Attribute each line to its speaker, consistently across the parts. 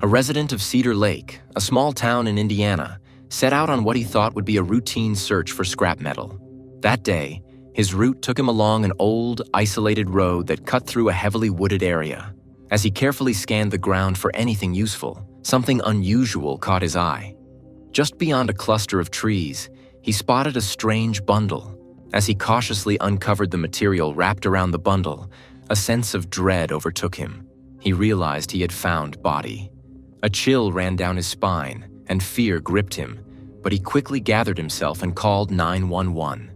Speaker 1: A resident of Cedar Lake, a small town in Indiana, set out on what he thought would be a routine search for scrap metal. That day, his route took him along an old, isolated road that cut through a heavily wooded area. As he carefully scanned the ground for anything useful, something unusual caught his eye. Just beyond a cluster of trees, he spotted a strange bundle. As he cautiously uncovered the material wrapped around the bundle, a sense of dread overtook him. He realized he had found body. A chill ran down his spine, and fear gripped him, but he quickly gathered himself and called 911.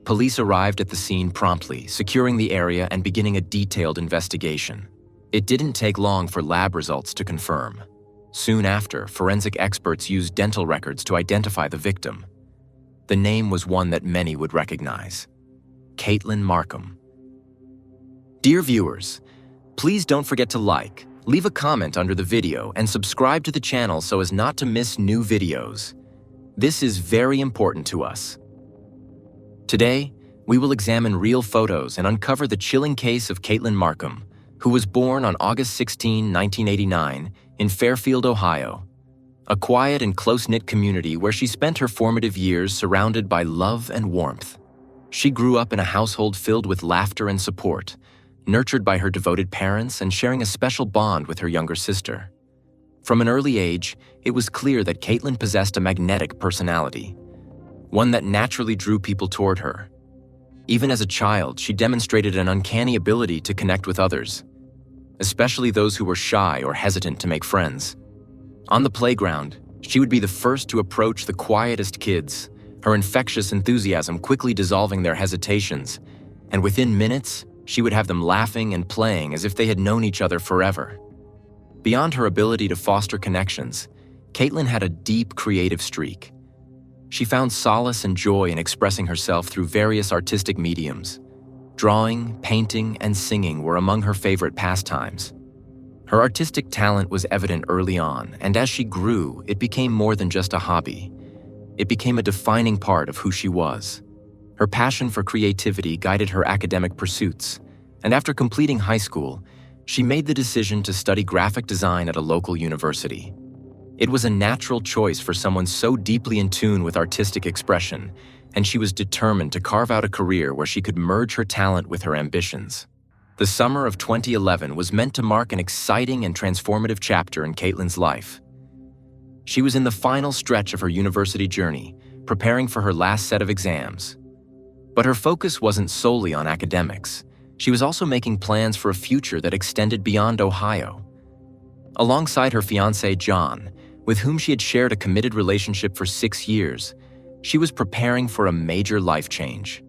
Speaker 1: Police arrived at the scene promptly, securing the area and beginning a detailed investigation. It didn't take long for lab results to confirm. Soon after, forensic experts used dental records to identify the victim. The name was one that many would recognize: Caitlyn Markham. Dear viewers, please don't forget to like, leave a comment under the video, and subscribe to the channel so as not to miss new videos. This is very important to us. Today, we will examine real photos and uncover the chilling case of Caitlyn Markham, who was born on August 16, 1989, in Fairfield, Ohio, a quiet and close-knit community where she spent her formative years surrounded by love and warmth. She grew up in a household filled with laughter and support, nurtured by her devoted parents and sharing a special bond with her younger sister. From an early age, it was clear that Caitlyn possessed a magnetic personality, one that naturally drew people toward her. Even as a child, she demonstrated an uncanny ability to connect with others, especially those who were shy or hesitant to make friends. On the playground, she would be the first to approach the quietest kids, her infectious enthusiasm quickly dissolving their hesitations, and within minutes, she would have them laughing and playing as if they had known each other forever. Beyond her ability to foster connections, Caitlyn had a deep creative streak. She found solace and joy in expressing herself through various artistic mediums. Drawing, painting, and singing were among her favorite pastimes. Her artistic talent was evident early on, and as she grew, it became more than just a hobby. It became a defining part of who she was. Her passion for creativity guided her academic pursuits, and after completing high school, she made the decision to study graphic design at a local university. It was a natural choice for someone so deeply in tune with artistic expression, and she was determined to carve out a career where she could merge her talent with her ambitions. The summer of 2011 was meant to mark an exciting and transformative chapter in Caitlyn's life. She was in the final stretch of her university journey, preparing for her last set of exams. But her focus wasn't solely on academics. She was also making plans for a future that extended beyond Ohio. Alongside her fiancé, John, with whom she had shared a committed relationship for 6 years, she was preparing for a major life change.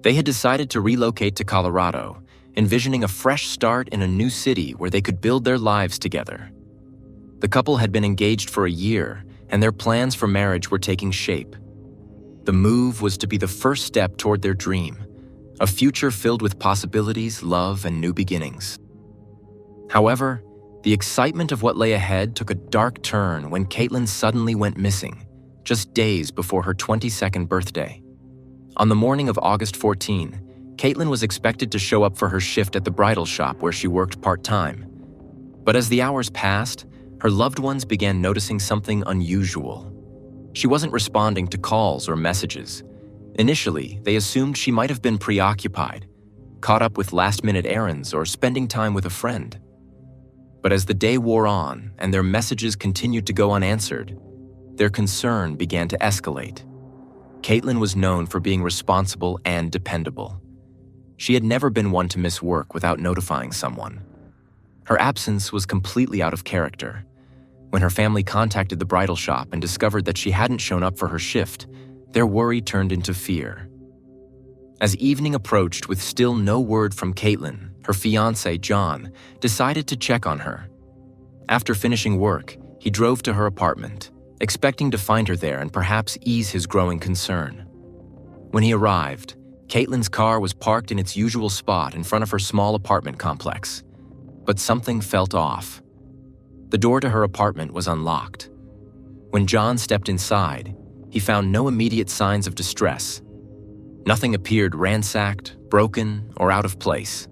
Speaker 1: They had decided to relocate to Colorado, envisioning a fresh start in a new city where they could build their lives together. The couple had been engaged for a year, and their plans for marriage were taking shape. The move was to be the first step toward their dream, a future filled with possibilities, love, and new beginnings. However, the excitement of what lay ahead took a dark turn when Caitlyn suddenly went missing, just days before her 22nd birthday. On the morning of August 14, Caitlyn was expected to show up for her shift at the bridal shop where she worked part-time. But as the hours passed, her loved ones began noticing something unusual. She wasn't responding to calls or messages. Initially, they assumed she might have been preoccupied, caught up with last-minute errands or spending time with a friend. But as the day wore on and their messages continued to go unanswered, their concern began to escalate. Caitlyn was known for being responsible and dependable. She had never been one to miss work without notifying someone. Her absence was completely out of character. When her family contacted the bridal shop and discovered that she hadn't shown up for her shift, their worry turned into fear. As evening approached with still no word from Caitlyn, her fiancé, John, decided to check on her. After finishing work, he drove to her apartment, expecting to find her there and perhaps ease his growing concern. When he arrived, Caitlyn's car was parked in its usual spot in front of her small apartment complex. But something felt off. The door to her apartment was unlocked. When John stepped inside, he found no immediate signs of distress. Nothing appeared ransacked, broken, or out of place.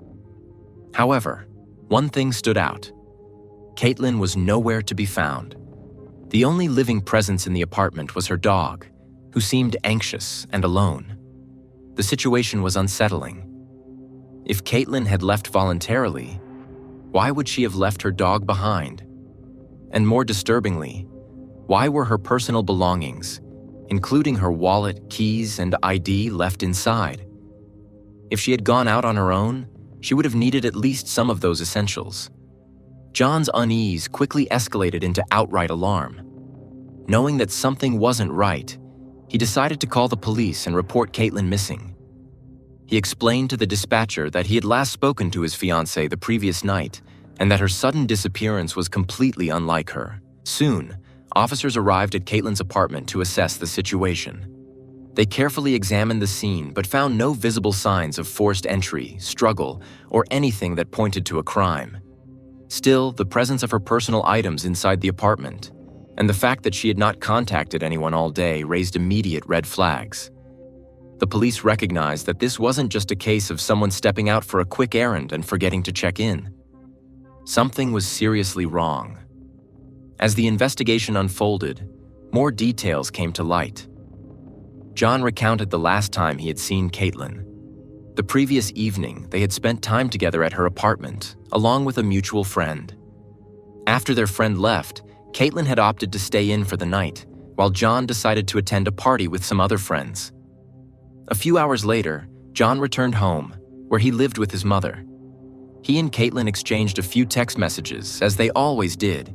Speaker 1: However, one thing stood out. Caitlyn was nowhere to be found. The only living presence in the apartment was her dog, who seemed anxious and alone. The situation was unsettling. If Caitlyn had left voluntarily, why would she have left her dog behind? And more disturbingly, why were her personal belongings, including her wallet, keys, and ID, left inside? If she had gone out on her own, she would have needed at least some of those essentials. John's unease quickly escalated into outright alarm. Knowing that something wasn't right, he decided to call the police and report Caitlyn missing. He explained to the dispatcher that he had last spoken to his fiancée the previous night and that her sudden disappearance was completely unlike her. Soon, officers arrived at Caitlyn's apartment to assess the situation. They carefully examined the scene but found no visible signs of forced entry, struggle, or anything that pointed to a crime. Still, the presence of her personal items inside the apartment and the fact that she had not contacted anyone all day raised immediate red flags. The police recognized that this wasn't just a case of someone stepping out for a quick errand and forgetting to check in. Something was seriously wrong. As the investigation unfolded, more details came to light. John recounted the last time he had seen Caitlyn. The previous evening, they had spent time together at her apartment, along with a mutual friend. After their friend left, Caitlyn had opted to stay in for the night, while John decided to attend a party with some other friends. A few hours later, John returned home, where he lived with his mother. He and Caitlyn exchanged a few text messages, as they always did.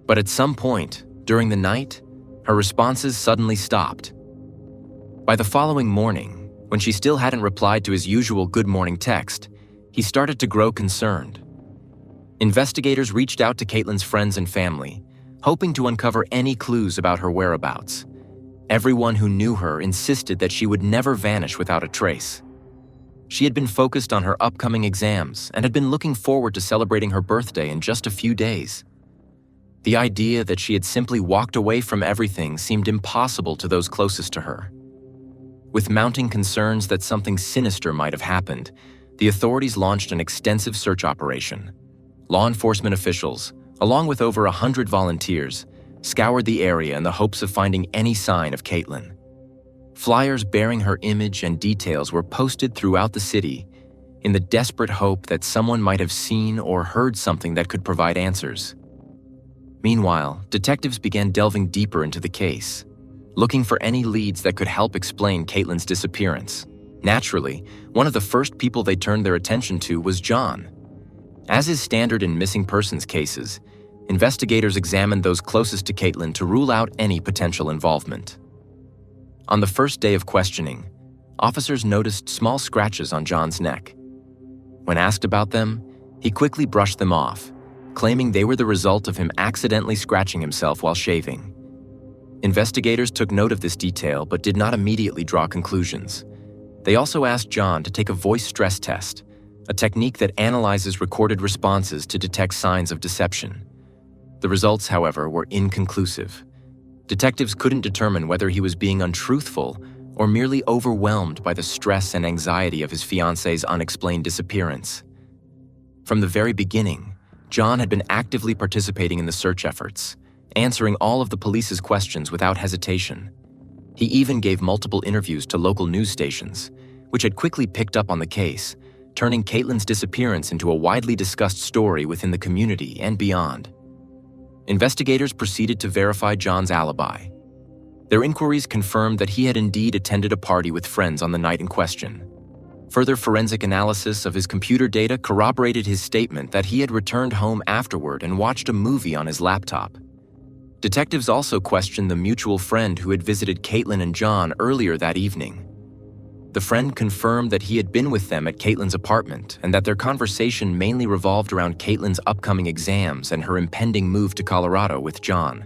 Speaker 1: But at some point, during the night, her responses suddenly stopped. By the following morning, when she still hadn't replied to his usual good morning text, he started to grow concerned. Investigators reached out to Caitlyn's friends and family, hoping to uncover any clues about her whereabouts. Everyone who knew her insisted that she would never vanish without a trace. She had been focused on her upcoming exams and had been looking forward to celebrating her birthday in just a few days. The idea that she had simply walked away from everything seemed impossible to those closest to her. With mounting concerns that something sinister might have happened, the authorities launched an extensive search operation. Law enforcement officials, along with over 100 volunteers, scoured the area in the hopes of finding any sign of Caitlyn. Flyers bearing her image and details were posted throughout the city in the desperate hope that someone might have seen or heard something that could provide answers. Meanwhile, detectives began delving deeper into the case, looking for any leads that could help explain Caitlyn's disappearance. Naturally, one of the first people they turned their attention to was John. As is standard in missing persons cases, investigators examined those closest to Caitlyn to rule out any potential involvement. On the first day of questioning, officers noticed small scratches on John's neck. When asked about them, he quickly brushed them off, claiming they were the result of him accidentally scratching himself while shaving. Investigators took note of this detail but did not immediately draw conclusions. They also asked John to take a voice stress test, a technique that analyzes recorded responses to detect signs of deception. The results, however, were inconclusive. Detectives couldn't determine whether he was being untruthful or merely overwhelmed by the stress and anxiety of his fiancée's unexplained disappearance. From the very beginning, John had been actively participating in the search efforts, answering all of the police's questions without hesitation. He even gave multiple interviews to local news stations, which had quickly picked up on the case, turning Caitlyn's disappearance into a widely discussed story within the community and beyond. Investigators proceeded to verify John's alibi. Their inquiries confirmed that he had indeed attended a party with friends on the night in question. Further forensic analysis of his computer data corroborated his statement that he had returned home afterward and watched a movie on his laptop. Detectives also questioned the mutual friend who had visited Caitlyn and John earlier that evening. The friend confirmed that he had been with them at Caitlyn's apartment and that their conversation mainly revolved around Caitlyn's upcoming exams and her impending move to Colorado with John.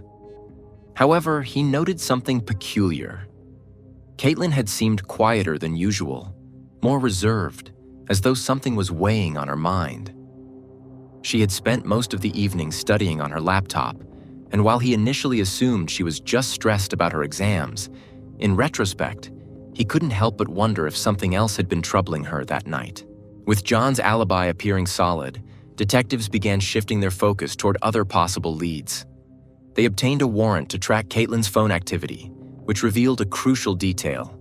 Speaker 1: However, he noted something peculiar. Caitlyn had seemed quieter than usual, more reserved, as though something was weighing on her mind. She had spent most of the evening studying on her laptop, and while he initially assumed she was just stressed about her exams, in retrospect, he couldn't help but wonder if something else had been troubling her that night. With John's alibi appearing solid, detectives began shifting their focus toward other possible leads. They obtained a warrant to track Caitlyn's phone activity, which revealed a crucial detail.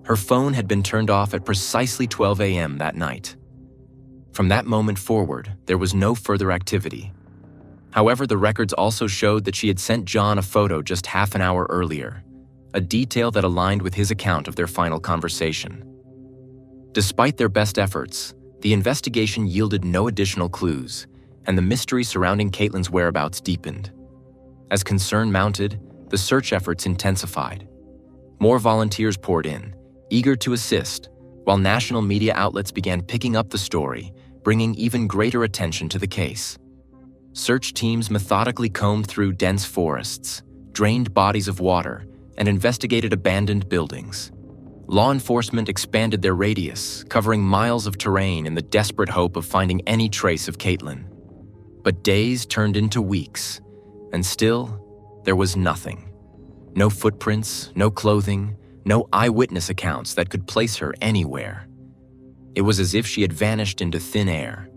Speaker 1: Her phone had been turned off at precisely 12 a.m. that night. From that moment forward, there was no further activity. However, the records also showed that she had sent John a photo just half an hour earlier, a detail that aligned with his account of their final conversation. Despite their best efforts, the investigation yielded no additional clues, and the mystery surrounding Caitlyn's whereabouts deepened. As concern mounted, the search efforts intensified. More volunteers poured in, eager to assist, while national media outlets began picking up the story, bringing even greater attention to the case. Search teams methodically combed through dense forests, drained bodies of water, and investigated abandoned buildings. Law enforcement expanded their radius, covering miles of terrain in the desperate hope of finding any trace of Caitlyn. But days turned into weeks, and still, there was nothing. No footprints, no clothing, no eyewitness accounts that could place her anywhere. It was as if she had vanished into thin air.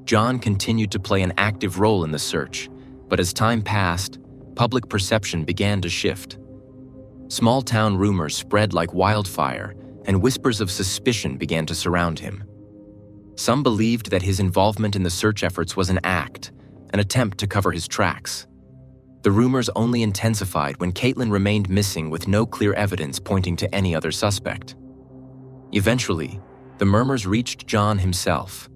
Speaker 1: John continued to play an active role in the search, but as time passed, public perception began to shift. Small-town rumors spread like wildfire, and whispers of suspicion began to surround him. Some believed that his involvement in the search efforts was an act, an attempt to cover his tracks. The rumors only intensified when Caitlyn remained missing with no clear evidence pointing to any other suspect. Eventually, the murmurs reached John himself.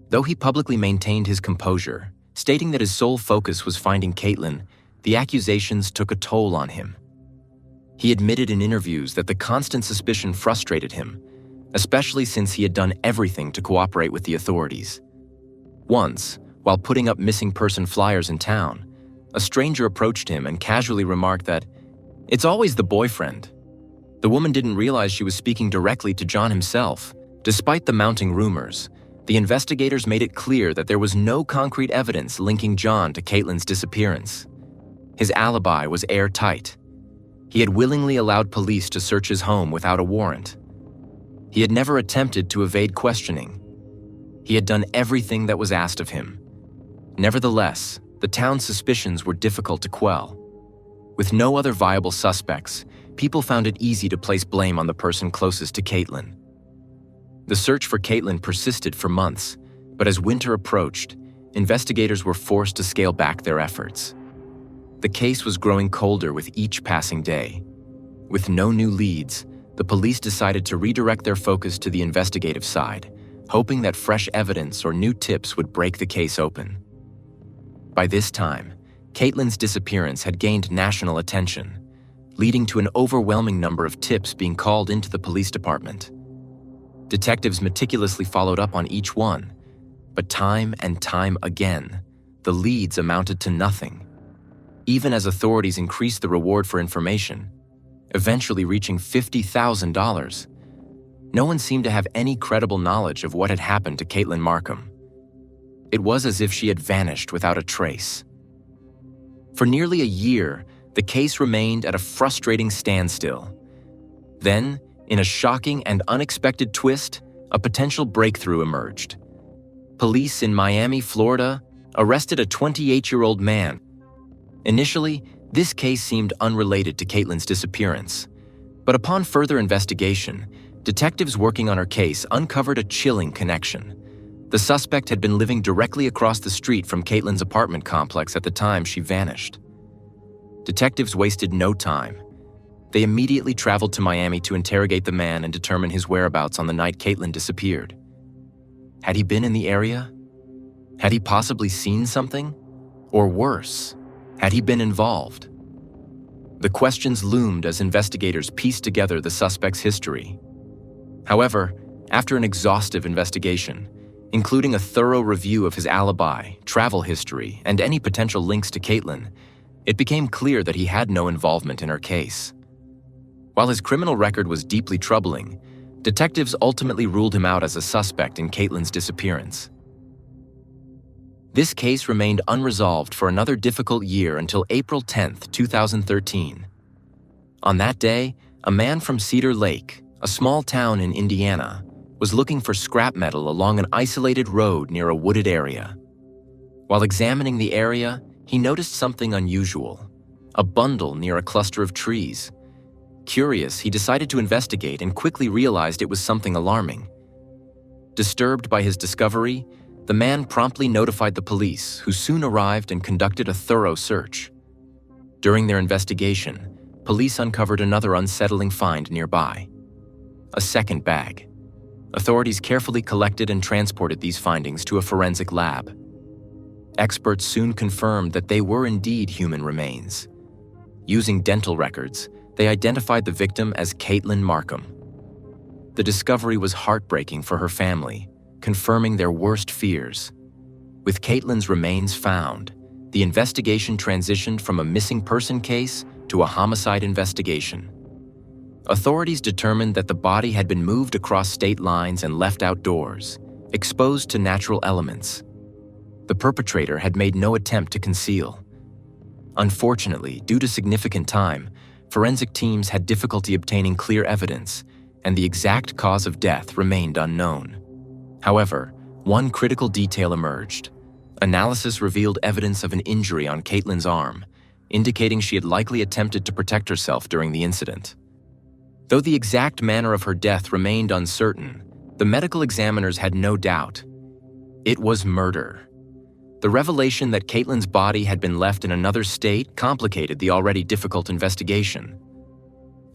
Speaker 1: Though he publicly maintained his composure, stating that his sole focus was finding Caitlyn, the accusations took a toll on him. He admitted in interviews that the constant suspicion frustrated him, especially since he had done everything to cooperate with the authorities. Once, while putting up missing person flyers in town, a stranger approached him and casually remarked that, "It's always the boyfriend." The woman didn't realize she was speaking directly to John himself. Despite the mounting rumors, the investigators made it clear that there was no concrete evidence linking John to Caitlyn's disappearance. His alibi was airtight. He had willingly allowed police to search his home without a warrant. He had never attempted to evade questioning. He had done everything that was asked of him. Nevertheless, the town's suspicions were difficult to quell. With no other viable suspects, people found it easy to place blame on the person closest to Caitlyn. The search for Caitlyn persisted for months, but as winter approached, investigators were forced to scale back their efforts. The case was growing colder with each passing day. With no new leads, the police decided to redirect their focus to the investigative side, hoping that fresh evidence or new tips would break the case open. By this time, Caitlyn's disappearance had gained national attention, leading to an overwhelming number of tips being called into the police department. Detectives meticulously followed up on each one, but time and time again, the leads amounted to nothing. Even as authorities increased the reward for information, eventually reaching $50,000, no one seemed to have any credible knowledge of what had happened to Caitlyn Markham. It was as if she had vanished without a trace. For nearly a year, the case remained at a frustrating standstill. Then, in a shocking and unexpected twist, a potential breakthrough emerged. Police in Miami, Florida, arrested a 28-year-old man. Initially, this case seemed unrelated to Caitlyn's disappearance, but upon further investigation, detectives working on her case uncovered a chilling connection. The suspect had been living directly across the street from Caitlyn's apartment complex at the time she vanished. Detectives wasted no time. They immediately traveled to Miami to interrogate the man and determine his whereabouts on the night Caitlyn disappeared. Had he been in the area? Had he possibly seen something? Or worse, had he been involved? The questions loomed as investigators pieced together the suspect's history. However, after an exhaustive investigation, including a thorough review of his alibi, travel history, and any potential links to Caitlyn, it became clear that he had no involvement in her case. While his criminal record was deeply troubling, detectives ultimately ruled him out as a suspect in Caitlyn's disappearance. This case remained unresolved for another difficult year until April 10, 2013. On that day, a man from Cedar Lake, a small town in Indiana, was looking for scrap metal along an isolated road near a wooded area. While examining the area, he noticed something unusual: a bundle near a cluster of trees. Curious, he decided to investigate and quickly realized it was something alarming. Disturbed by his discovery, the man promptly notified the police, who soon arrived and conducted a thorough search. During their investigation, police uncovered another unsettling find nearby: a second bag. Authorities carefully collected and transported these findings to a forensic lab. Experts soon confirmed that they were indeed human remains. Using dental records, they identified the victim as Caitlyn Markham. The discovery was heartbreaking for her family, confirming their worst fears. With Caitlyn's remains found, the investigation transitioned from a missing person case to a homicide investigation. Authorities determined that the body had been moved across state lines and left outdoors, exposed to natural elements. The perpetrator had made no attempt to conceal. Unfortunately, due to significant time, forensic teams had difficulty obtaining clear evidence, and the exact cause of death remained unknown. However, one critical detail emerged. Analysis revealed evidence of an injury on Caitlyn's arm, indicating she had likely attempted to protect herself during the incident. Though the exact manner of her death remained uncertain, the medical examiners had no doubt. It was murder. The revelation that Caitlyn's body had been left in another state complicated the already difficult investigation.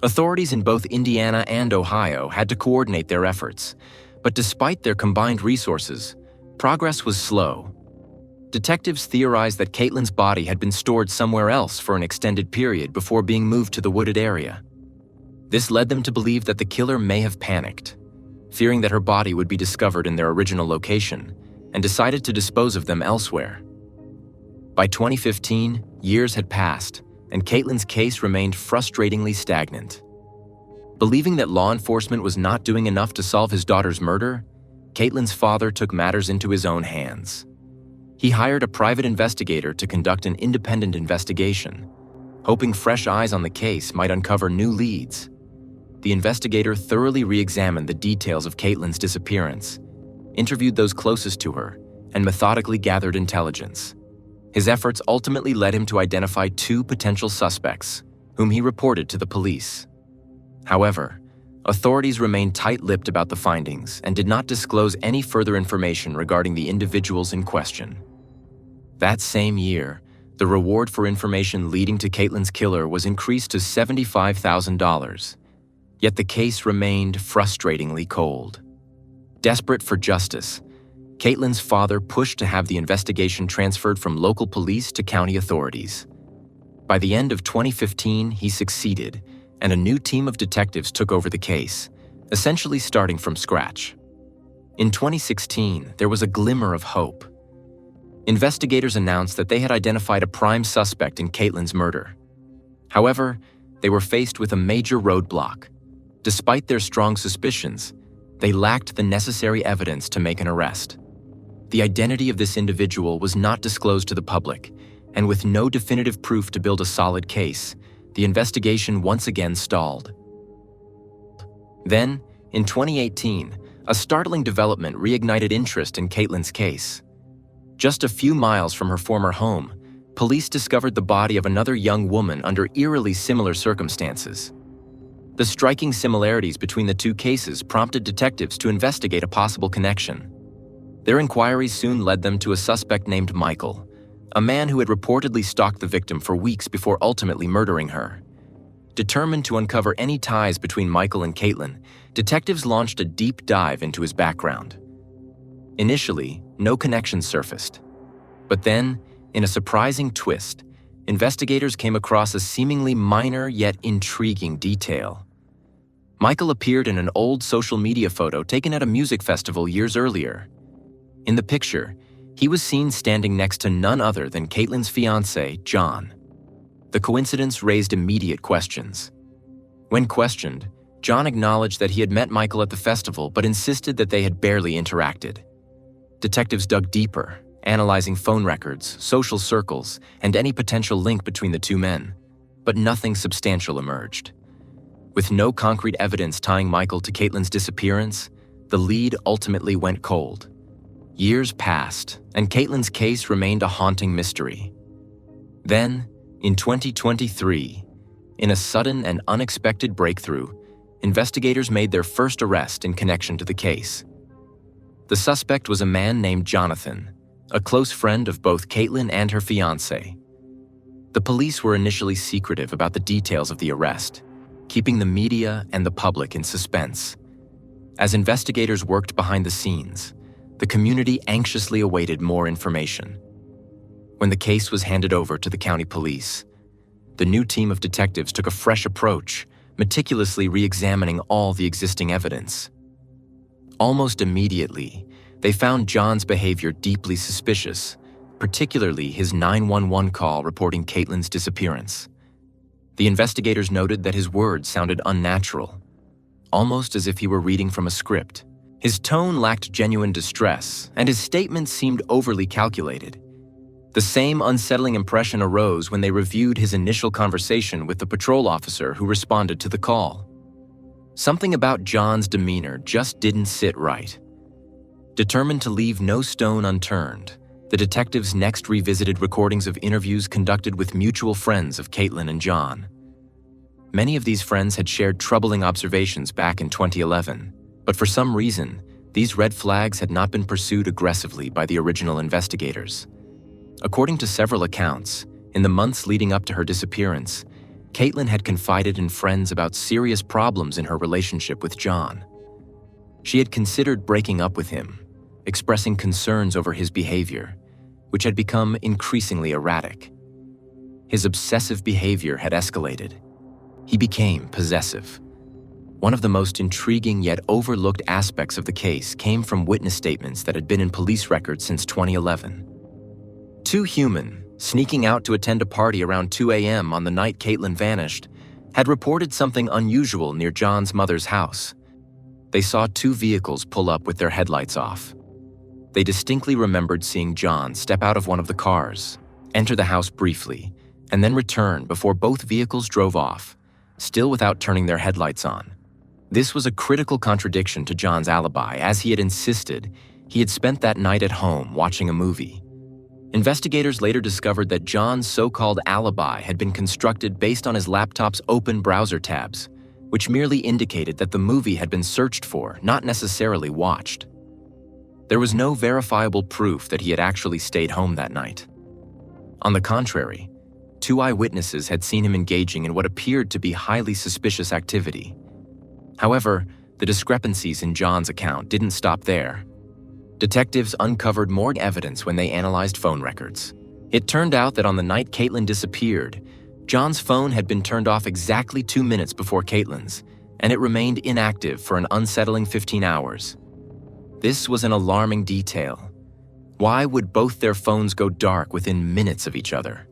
Speaker 1: Authorities in both Indiana and Ohio had to coordinate their efforts, but despite their combined resources, progress was slow. Detectives theorized that Caitlyn's body had been stored somewhere else for an extended period before being moved to the wooded area. This led them to believe that the killer may have panicked, fearing that her body would be discovered in their original location, and decided to dispose of them elsewhere. By 2015, years had passed, and Caitlyn's case remained frustratingly stagnant. Believing that law enforcement was not doing enough to solve his daughter's murder, Caitlyn's father took matters into his own hands. He hired a private investigator to conduct an independent investigation, hoping fresh eyes on the case might uncover new leads. The investigator thoroughly re-examined the details of Caitlyn's disappearance, interviewed those closest to her, and methodically gathered intelligence. His efforts ultimately led him to identify 2 potential suspects, whom he reported to the police. However, authorities remained tight-lipped about the findings and did not disclose any further information regarding the individuals in question. That same year, the reward for information leading to Caitlyn's killer was increased to $75,000. Yet the case remained frustratingly cold. Desperate for justice, Caitlyn's father pushed to have the investigation transferred from local police to county authorities. By the end of 2015, he succeeded, and a new team of detectives took over the case, essentially starting from scratch. In 2016, there was a glimmer of hope. Investigators announced that they had identified a prime suspect in Caitlyn's murder. However, they were faced with a major roadblock. Despite their strong suspicions, they lacked the necessary evidence to make an arrest. The identity of this individual was not disclosed to the public, and with no definitive proof to build a solid case, the investigation once again stalled. Then, in 2018, a startling development reignited interest in Caitlyn's case. Just a few miles from her former home, police discovered the body of another young woman under eerily similar circumstances. The striking similarities between the 2 cases prompted detectives to investigate a possible connection. Their inquiries soon led them to a suspect named Michael, a man who had reportedly stalked the victim for weeks before ultimately murdering her. Determined to uncover any ties between Michael and Caitlyn, detectives launched a deep dive into his background. Initially, no connection surfaced. But then, in a surprising twist, investigators came across a seemingly minor yet intriguing detail. Michael appeared in an old social media photo taken at a music festival years earlier. In the picture, he was seen standing next to none other than Caitlyn's fiancé, John. The coincidence raised immediate questions. When questioned, John acknowledged that he had met Michael at the festival but insisted that they had barely interacted. Detectives dug deeper, analyzing phone records, social circles, and any potential link between the 2 men, but nothing substantial emerged. With no concrete evidence tying Michael to Caitlyn's disappearance, the lead ultimately went cold. Years passed, and Caitlyn's case remained a haunting mystery. Then, in 2023, in a sudden and unexpected breakthrough, investigators made their first arrest in connection to the case. The suspect was a man named Jonathan, a close friend of both Caitlyn and her fiancé. The police were initially secretive about the details of the arrest, keeping the media and the public in suspense. As investigators worked behind the scenes, the community anxiously awaited more information. When the case was handed over to the county police, the new team of detectives took a fresh approach, meticulously re-examining all the existing evidence. Almost immediately, they found John's behavior deeply suspicious, particularly his 911 call reporting Caitlyn's disappearance. The investigators noted that his words sounded unnatural, almost as if he were reading from a script. His tone lacked genuine distress, and his statements seemed overly calculated. The same unsettling impression arose when they reviewed his initial conversation with the patrol officer who responded to the call. Something about John's demeanor just didn't sit right. Determined to leave no stone unturned, the detectives next revisited recordings of interviews conducted with mutual friends of Caitlyn and John. Many of these friends had shared troubling observations back in 2011, but for some reason, these red flags had not been pursued aggressively by the original investigators. According to several accounts, in the months leading up to her disappearance, Caitlyn had confided in friends about serious problems in her relationship with John. She had considered breaking up with him, expressing concerns over his behavior, which had become increasingly erratic. His obsessive behavior had escalated. He became possessive. One of the most intriguing yet overlooked aspects of the case came from witness statements that had been in police records since 2011. Two human, sneaking out to attend a party around 2 a.m. on the night Caitlyn vanished, had reported something unusual near John's mother's house. They saw two vehicles pull up with their headlights off. They distinctly remembered seeing John step out of one of the cars, enter the house briefly, and then return before both vehicles drove off, still without turning their headlights on. This was a critical contradiction to John's alibi, as he had insisted he had spent that night at home watching a movie. Investigators later discovered that John's so-called alibi had been constructed based on his laptop's open browser tabs, which merely indicated that the movie had been searched for, not necessarily watched. There was no verifiable proof that he had actually stayed home that night. On the contrary, two eyewitnesses had seen him engaging in what appeared to be highly suspicious activity. However, the discrepancies in John's account didn't stop there. Detectives uncovered more evidence when they analyzed phone records. It turned out that on the night Caitlyn disappeared, John's phone had been turned off exactly 2 minutes before Caitlyn's, and it remained inactive for an unsettling 15 hours. This was an alarming detail. Why would both their phones go dark within minutes of each other?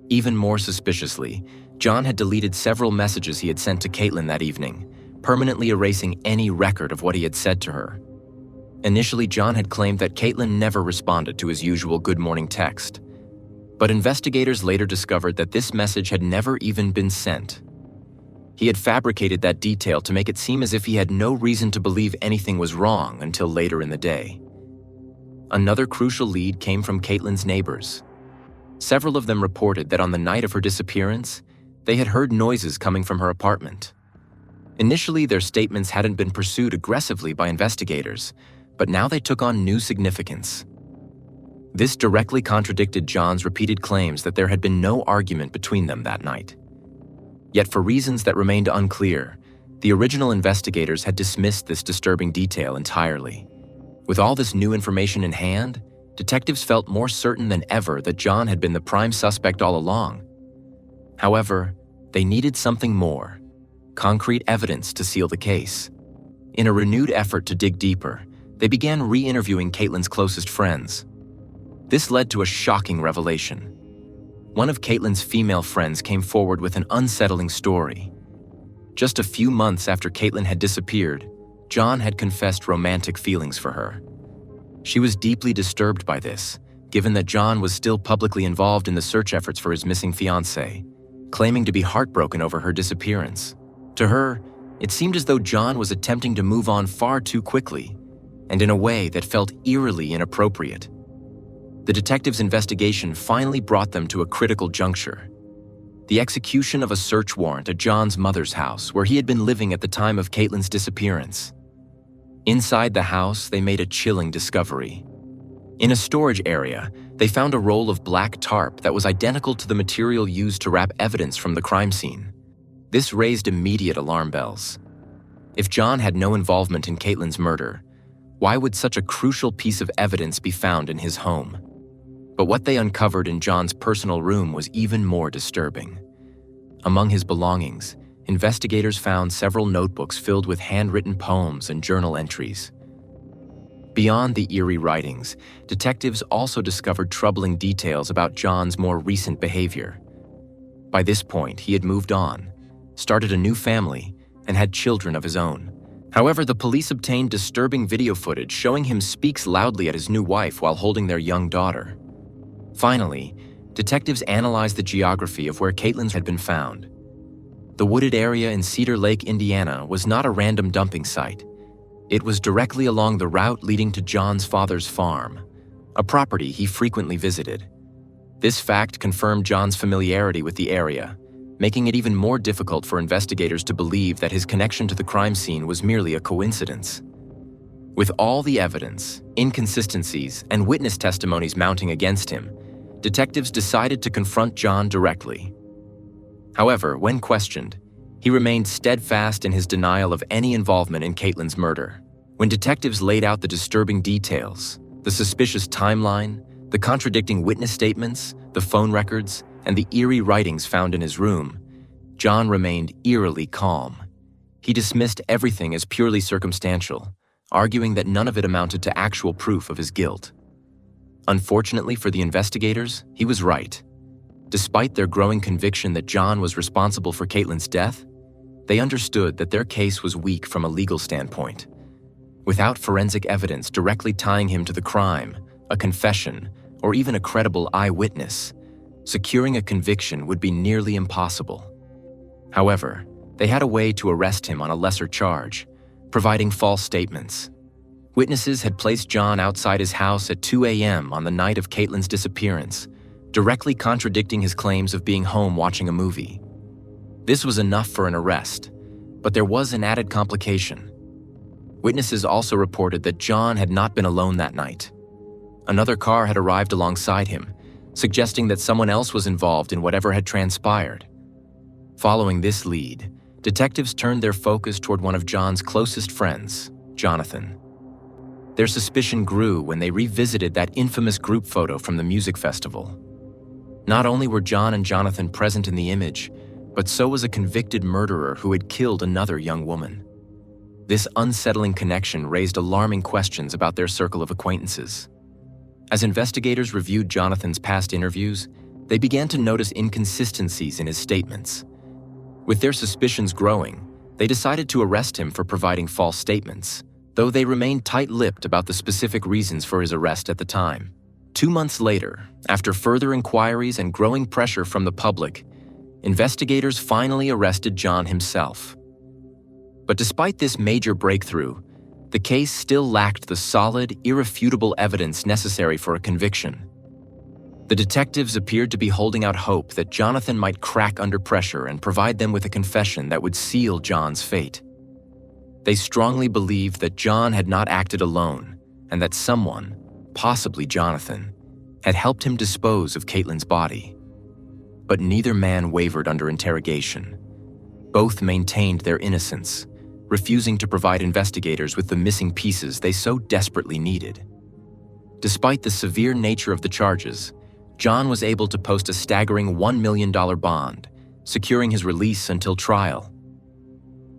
Speaker 1: Even more suspiciously, John had deleted several messages he had sent to Caitlyn that evening, permanently erasing any record of what he had said to her. Initially, John had claimed that Caitlyn never responded to his usual good morning text. But investigators later discovered that this message had never even been sent. He had fabricated that detail to make it seem as if he had no reason to believe anything was wrong until later in the day. Another crucial lead came from Caitlyn's neighbors. Several of them reported that on the night of her disappearance, they had heard noises coming from her apartment. Initially, their statements hadn't been pursued aggressively by investigators, but now they took on new significance. This directly contradicted John's repeated claims that there had been no argument between them that night. Yet for reasons that remained unclear, the original investigators had dismissed this disturbing detail entirely. With all this new information in hand, detectives felt more certain than ever that John had been the prime suspect all along. However, they needed something more, concrete evidence to seal the case. In a renewed effort to dig deeper, they began re-interviewing Caitlyn's closest friends. This led to a shocking revelation. One of Caitlyn's female friends came forward with an unsettling story. Just a few months after Caitlyn had disappeared, John had confessed romantic feelings for her. She was deeply disturbed by this, given that John was still publicly involved in the search efforts for his missing fiancé, claiming to be heartbroken over her disappearance. To her, it seemed as though John was attempting to move on far too quickly, and in a way that felt eerily inappropriate. The detectives' investigation finally brought them to a critical juncture: the execution of a search warrant at John's mother's house, where he had been living at the time of Caitlyn's disappearance. Inside the house, they made a chilling discovery. In a storage area, they found a roll of black tarp that was identical to the material used to wrap evidence from the crime scene. This raised immediate alarm bells. If John had no involvement in Caitlyn's murder, why would such a crucial piece of evidence be found in his home? But what they uncovered in John's personal room was even more disturbing. Among his belongings, investigators found several notebooks filled with handwritten poems and journal entries. Beyond the eerie writings, detectives also discovered troubling details about John's more recent behavior. By this point, he had moved on, started a new family, and had children of his own. However, the police obtained disturbing video footage showing him speak loudly at his new wife while holding their young daughter. Finally, detectives analyzed the geography of where Caitlyn's had been found. The wooded area in Cedar Lake, Indiana, was not a random dumping site. It was directly along the route leading to John's father's farm, a property he frequently visited. This fact confirmed John's familiarity with the area, making it even more difficult for investigators to believe that his connection to the crime scene was merely a coincidence. With all the evidence, inconsistencies, and witness testimonies mounting against him, detectives decided to confront John directly. However, when questioned, he remained steadfast in his denial of any involvement in Caitlyn's murder. When detectives laid out the disturbing details, the suspicious timeline, the contradicting witness statements, the phone records, and the eerie writings found in his room, John remained eerily calm. He dismissed everything as purely circumstantial, arguing that none of it amounted to actual proof of his guilt. Unfortunately for the investigators, he was right. Despite their growing conviction that John was responsible for Caitlyn's death, they understood that their case was weak from a legal standpoint. Without forensic evidence directly tying him to the crime, a confession, or even a credible eyewitness, securing a conviction would be nearly impossible. However, they had a way to arrest him on a lesser charge, providing false statements. Witnesses had placed John outside his house at 2 a.m. on the night of Caitlyn's disappearance, directly contradicting his claims of being home watching a movie. This was enough for an arrest, but there was an added complication. Witnesses also reported that John had not been alone that night. Another car had arrived alongside him, suggesting that someone else was involved in whatever had transpired. Following this lead, detectives turned their focus toward one of John's closest friends, Jonathan. Their suspicion grew when they revisited that infamous group photo from the music festival. Not only were John and Jonathan present in the image, but so was a convicted murderer who had killed another young woman. This unsettling connection raised alarming questions about their circle of acquaintances. As investigators reviewed Jonathan's past interviews, they began to notice inconsistencies in his statements. With their suspicions growing, they decided to arrest him for providing false statements, though they remained tight-lipped about the specific reasons for his arrest at the time. 2 months later, after further inquiries and growing pressure from the public, investigators finally arrested John himself. But despite this major breakthrough, the case still lacked the solid, irrefutable evidence necessary for a conviction. The detectives appeared to be holding out hope that Jonathan might crack under pressure and provide them with a confession that would seal John's fate. They strongly believed that John had not acted alone and that someone, possibly Jonathan, had helped him dispose of Caitlyn's body. But neither man wavered under interrogation. Both maintained their innocence, refusing to provide investigators with the missing pieces they so desperately needed. Despite the severe nature of the charges, John was able to post a staggering $1 million bond, securing his release until trial.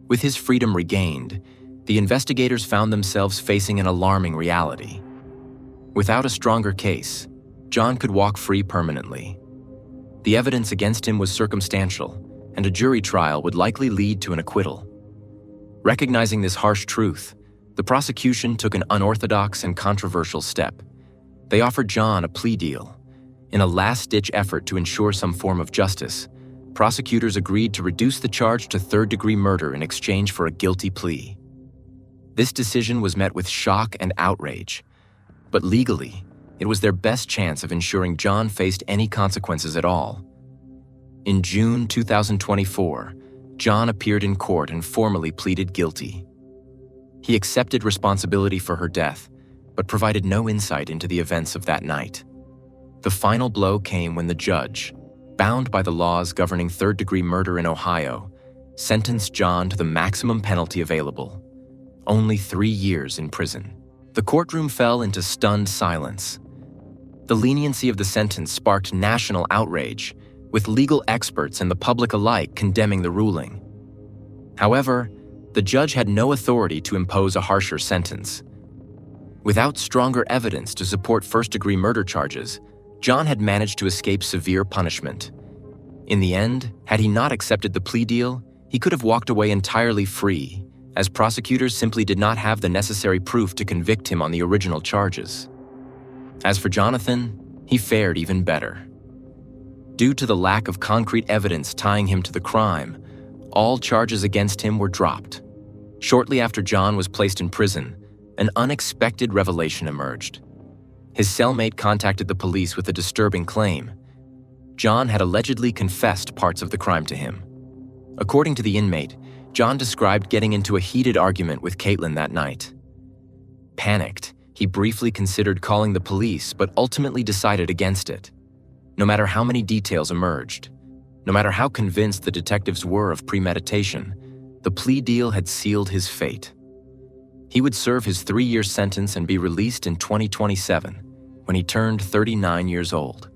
Speaker 1: With his freedom regained, the investigators found themselves facing an alarming reality. Without a stronger case, John could walk free permanently. The evidence against him was circumstantial, and a jury trial would likely lead to an acquittal. Recognizing this harsh truth, the prosecution took an unorthodox and controversial step. They offered John a plea deal. In a last-ditch effort to ensure some form of justice, prosecutors agreed to reduce the charge to third-degree murder in exchange for a guilty plea. This decision was met with shock and outrage, but legally, it was their best chance of ensuring John faced any consequences at all. In June 2024, John appeared in court and formally pleaded guilty. He accepted responsibility for her death, but provided no insight into the events of that night. The final blow came when the judge, bound by the laws governing third-degree murder in Ohio, sentenced John to the maximum penalty available, only 3 years in prison. The courtroom fell into stunned silence. The leniency of the sentence sparked national outrage, with legal experts and the public alike condemning the ruling. However, the judge had no authority to impose a harsher sentence. Without stronger evidence to support first-degree murder charges, John had managed to escape severe punishment. In the end, had he not accepted the plea deal, he could have walked away entirely free, as prosecutors simply did not have the necessary proof to convict him on the original charges. As for Jonathan, he fared even better. Due to the lack of concrete evidence tying him to the crime, all charges against him were dropped. Shortly after John was placed in prison, an unexpected revelation emerged. His cellmate contacted the police with a disturbing claim. John had allegedly confessed parts of the crime to him. According to the inmate, John described getting into a heated argument with Caitlyn that night. Panicked, he briefly considered calling the police but ultimately decided against it. No matter how many details emerged, no matter how convinced the detectives were of premeditation, the plea deal had sealed his fate. He would serve his 3-year sentence and be released in 2027, when he turned 39 years old.